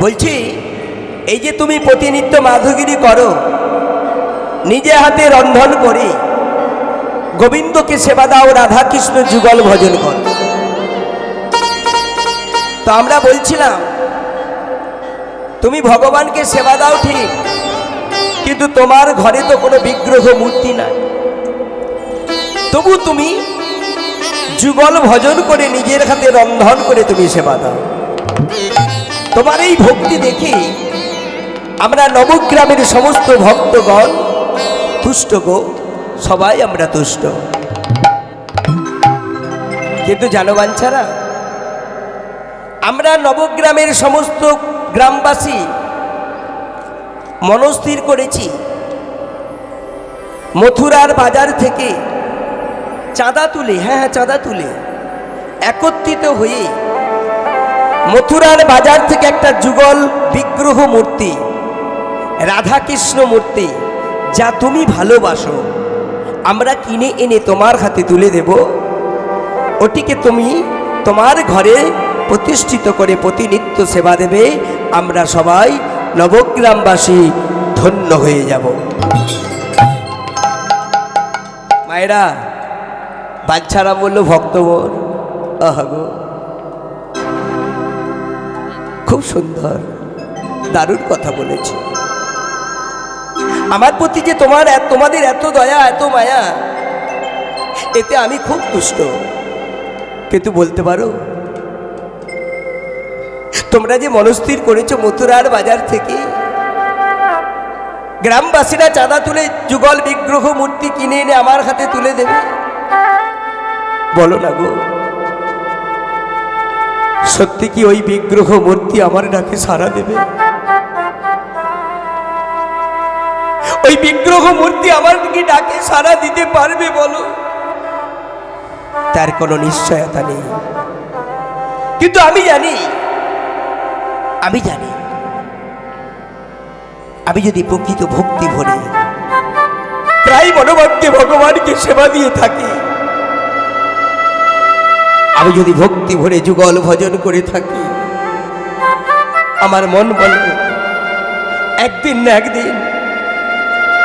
বলছি এই যে তুমি প্রতিনিত্য মাধবগিরি করো, নিজে হাতে রন্ধন করে গোবিন্দকে সেবা দাও, রাধা কৃষ্ণ যুগল ভজন কর। তো আমরা বলছিলাম তুমি ভগবানকে সেবা দাও ঠিক, কিন্তু তোমার ঘরে তো কোনো বিগ্রহ মূর্তি নাই, তবু তুমি যুগল ভজন করে নিজের হাতে রন্ধন করে তুমি সেবা দাও। তোমার এই ভক্তি দেখে আমরা নবগ্রামের সমস্ত ভক্তগণ তুষ্ট গো, সবাই আমরা তুষ্ট। কিন্তু জানো বাঞ্ছারা, আমরা নবগ্রামের সমস্ত গ্রামবাসী মনস্থির করেছি মথুরার বাজার থেকে চাঁদা তুলে, হ্যাঁ চাঁদা তুলে একত্রিত হয়ে মথুরার বাজার থেকে একটা যুগল বিগ্রহ মূর্তি, রাধাকৃষ্ণ মূর্তি যা তুমি ভালোবাসো, আমরা কিনে এনে তোমার হাতে তুলে দেব। ওটিকে তুমি তোমার ঘরে প্রতিষ্ঠিত করে প্রতিনিত্য সেবা দেবে। আমরা সবাই নবগ্রামবাসী ধন্য হয়ে যাব। মায়েরা, বাচ্চারা বলল ভক্তবর, আহাগো খুব সুন্দর, দারুণ কথা বলেছে। আমার প্রতি যে তোমাদের এত দয়া, এত মায়া, এতে আমি খুব তুষ্ট। কিন্তু বলতে পারো তোমরা যে মনস্থির করেছো মথুরার বাজার থেকে গ্রামবাসীরা চাঁদা তুলে যুগল বিগ্রহ মূর্তি কিনে এনে আমার হাতে তুলে দেবে, বলো না গো, সত্যি কি ওই বিগ্রহ মূর্তি আমার ডাকে সাড়া দেবে? ওই বিগ্রহ মূর্তি আমার কি ডাকে সাড়া দিতে পারবে বলো? তার কোনো নিশ্চয়তা নেই। কিন্তু আমি জানি আমি যদি প্রকৃত ভক্তি ভরে প্রায় মনোভাবকে ভগবানকে সেবা দিয়ে থাকি, আমি যদি ভক্তি ভরে যুগল ভজন করে থাকি, আমার মন বলে একদিন না একদিন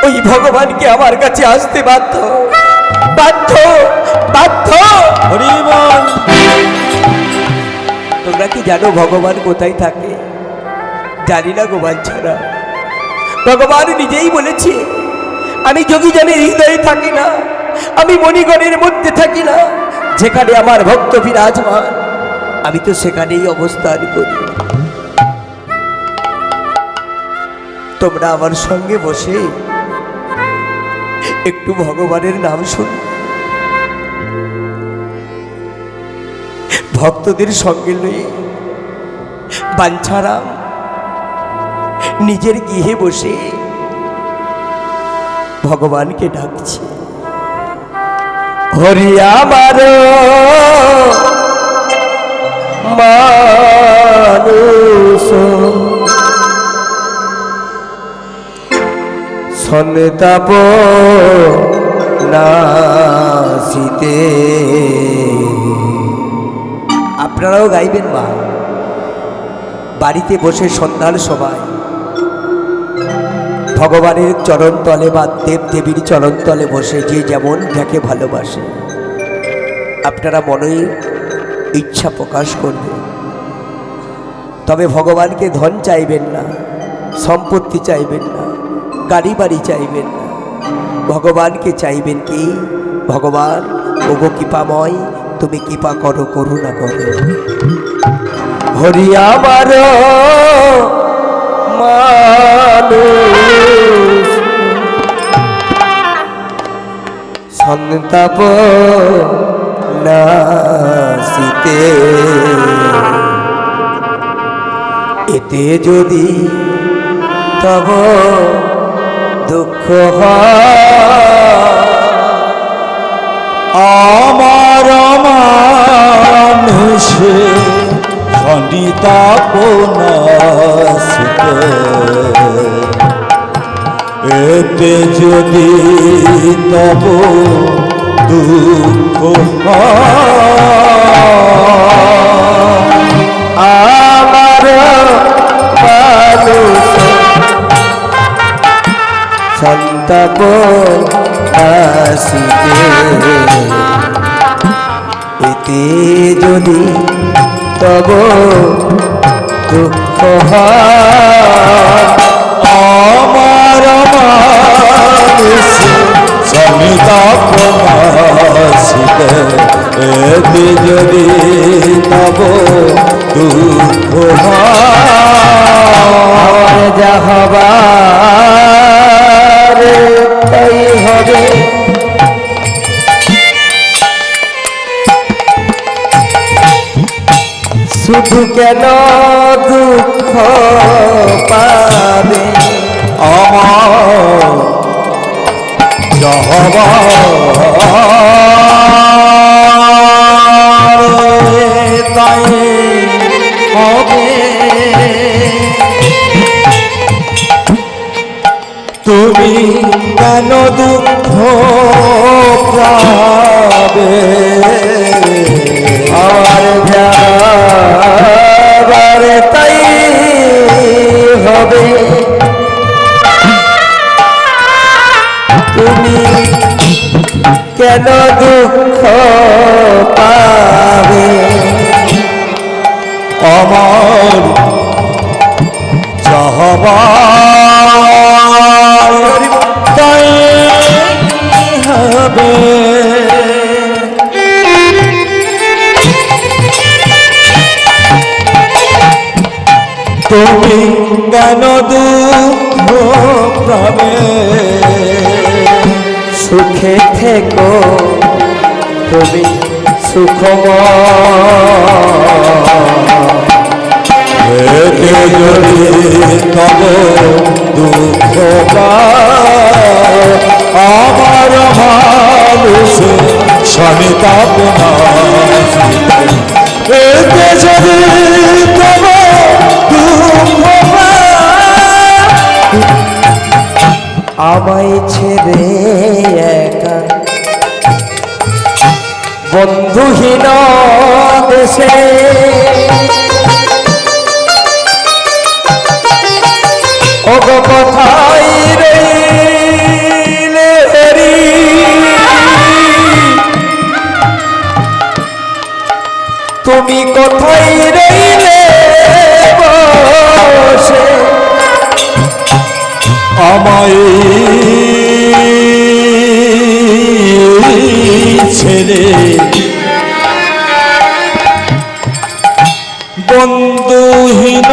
ওই ভগবানকে আমার কাছে আসতে বাধ্য বাধ্য বাধ্য। তোমরা কি জানো ভগবান কোথায় থাকে? জানি না গো বাঞ্ছারা। ভগবান নিজেই বলেছে, আমি যোগীজনের হৃদয়ে থাকি না, আমি মণিগণের মধ্যে থাকি না, যেখানে আমার ভক্ত বিরাজমান আমি তো সেখানেই অবস্থান করি। তোমরা আমার সঙ্গে বসে একটু ভগবানের নাম শুন, ভক্তদের সঙ্গে নিয়ে বাঞ্ছারাম নিজের গৃহে বসে ভগবানকে ডাকছে। হরি আমার মানুষ সন্তাপ নাসিতে। আপনারাও গাইবেন মা, বাড়িতে বসে সন্ধ্যার সময় ভগবানের চরণতলে বা দেব দেবীর চরণতলে বসে যে যেমন যাকে ভালোবাসে আপনারা মনে ইচ্ছা প্রকাশ করবেন। তবে ভগবানকে ধন চাইবেন না, সম্পত্তি চাইবেন না, গাড়ি বাড়ি চাইবেন না, ভগবানকে চাইবেন কি, ভগবান ওগো কৃপাময়, তুমি কৃপা করো, করুণা করো। হরি আমার মানুষ সন্তাপ নাসিতে, এতে যদি তব দুঃখ আমার মানুষে সন্তাপ নাসিতে, এতে যদি তব দুঃখ আমার আপন আসিতে এতে যদি তব দুঃখ হয় আমার মানুষে সমিতাপনাশিতে এতে যদি তব দুঃখ আমার যা হবার তাই হবে শুধু কেন দুঃখ পাবে আমার জহবার তাই হবে তুমি কেন দুঃখ পাবে আমার যাবার তাই হবে তুমি কেন দুঃখ পাবে আমার যাহবার তাই হবে তুমি কেন দুঃখ পাবে সুখে থেকো তুমি সুখময় এতে যদি তব দুঃখ পায় আমার মানুষে সমিতাপনাশিতে এতে যদি তব দুঃখ পায় আমায় ছেড়ে একা বন্ধুহীন দেশে ওগো কোথায় রইলে হরি তুমি কোথায় রইলে বসে আমায় ছেড়ে বন্ধুহীন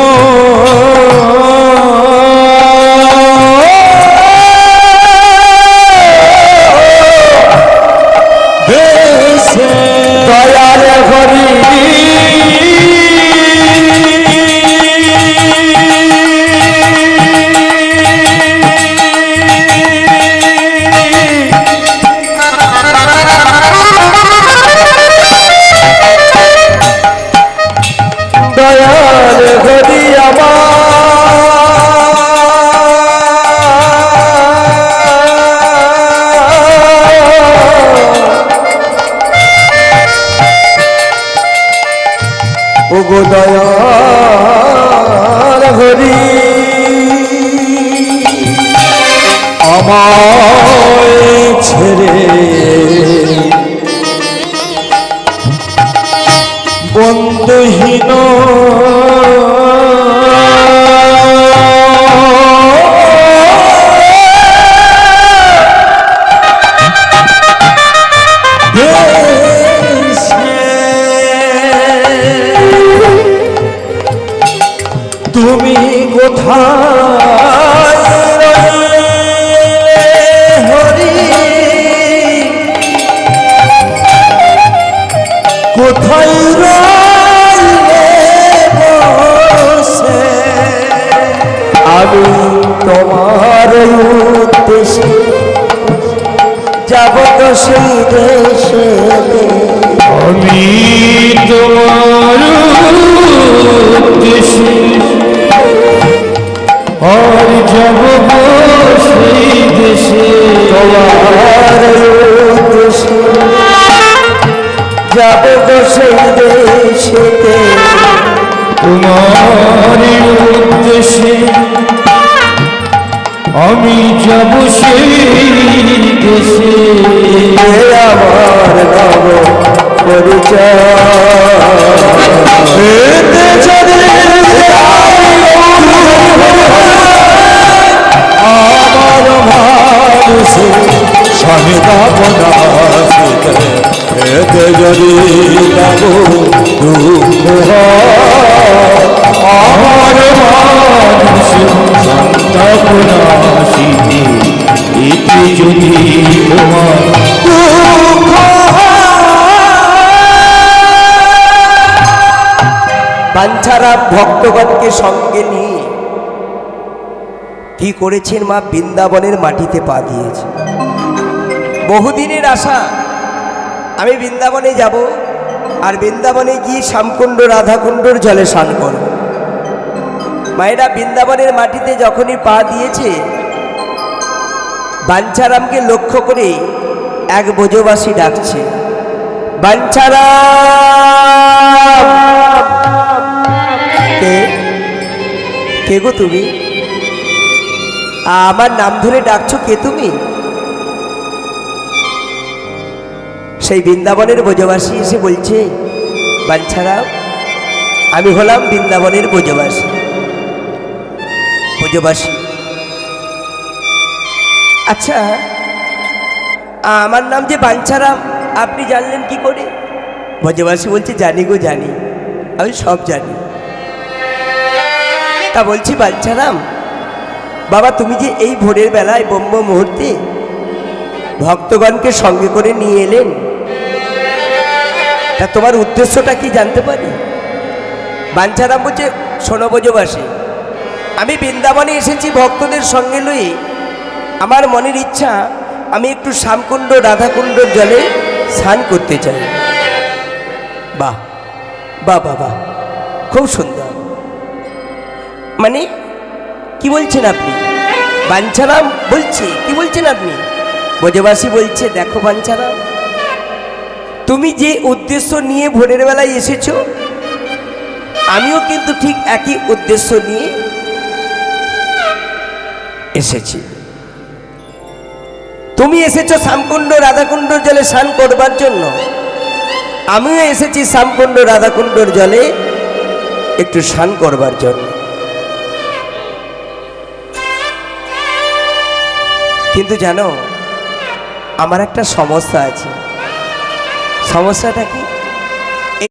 দেশে দয়াল হরি দয়াল হরি ওগো দয়াল হরি আমায় ছেড়ে বন্ধুহীন তুমি কোথায় রইলে হরি কোথায় রইলে বসে আমি তোমার উদ্দেশ্যে যাব তো সেই দেশে আমি তোমার উদ্দেশ্যে আর যাব সেই দেশে তোমার উদ্দেশ্যে যাব তো সেই দেশেতে তোমার উদ্দেশ্যে আমি যাব সেই দেশে আমার নব পরিচয় আমার মানুষে স্বামী কামনা এতে যদি যাব দুঃখ আমার মানুষে সন্তাপনা শিখে এতে যদি তোমার দুঃখ বাঞ্ছারাম ভক্তগণকে সঙ্গে নিয়ে কি করেছেন মা বৃন্দাবনের মাটিতে পা দিয়েছে। বহুদিনের আশা আমি বৃন্দাবনে যাব আর বৃন্দাবনে গিয়ে শ্যামকুণ্ড রাধাকুণ্ডর জলে স্নান করব। মায়েরা বৃন্দাবনের মাটিতে যখনই পা দিয়েছে বাঞ্ছারামকে লক্ষ্য করে এক ব্রজবাসী ডাকছে, বাঞ্ছারাম। কে গো তুমি? আমার নাম ধরে ডাকছো, কে তুমি? সেই বৃন্দাবনের ব্রজবাসী এসে বলছে, বাঞ্ছারাম আমি হলাম বৃন্দাবনের ব্রজবাসী। ব্রজবাসী, আচ্ছা আমার নাম যে বাঞ্ছারাম আপনি জানলেন কি করে? ব্রজবাসী বলছে, জানি গো জানি, আমি সব জানি। তা বলছি বাঞ্ছারাম বাবা, তুমি যে এই ভোরের বেলায় ব্রহ্ম মুহূর্তে ভক্তগণকে সঙ্গে করে নিয়ে এলেন, তা তোমার উদ্দেশ্যটা কি জানতে পারি? বাঞ্ছারাম বলছে, শোনো ব্রজবাসী, আমি বৃন্দাবনে এসেছি ভক্তদের সঙ্গে লয়ে। আমার মনের ইচ্ছা আমি একটু শ্যামকুণ্ড রাধাকুণ্ডর জলে স্নান করতে চাই। বাহ বাহ বাহ বাহ, খুব সুন্দর। মানে কি বলছেন আপনি? বাঞ্ছারাম বলছে, কি বলছেন আপনি? ব্রজবাসী বলছে, দেখো বাঞ্ছারাম, তুমি যে উদ্দেশ্য নিয়ে ভোরের বেলায় এসেছো আমিও কিন্তু ঠিক একই উদ্দেশ্য নিয়ে এসেছি। তুমি এসেছো শ্যামকুণ্ড রাধাকুণ্ডর জলে স্নান করবার জন্য, আমিও এসেছি শ্যামকুণ্ড রাধাকুণ্ডর জলে একটু স্নান করবার জন্য। কিন্তু জানো আমার একটা সমস্যা আছে। সমস্যাটা কি?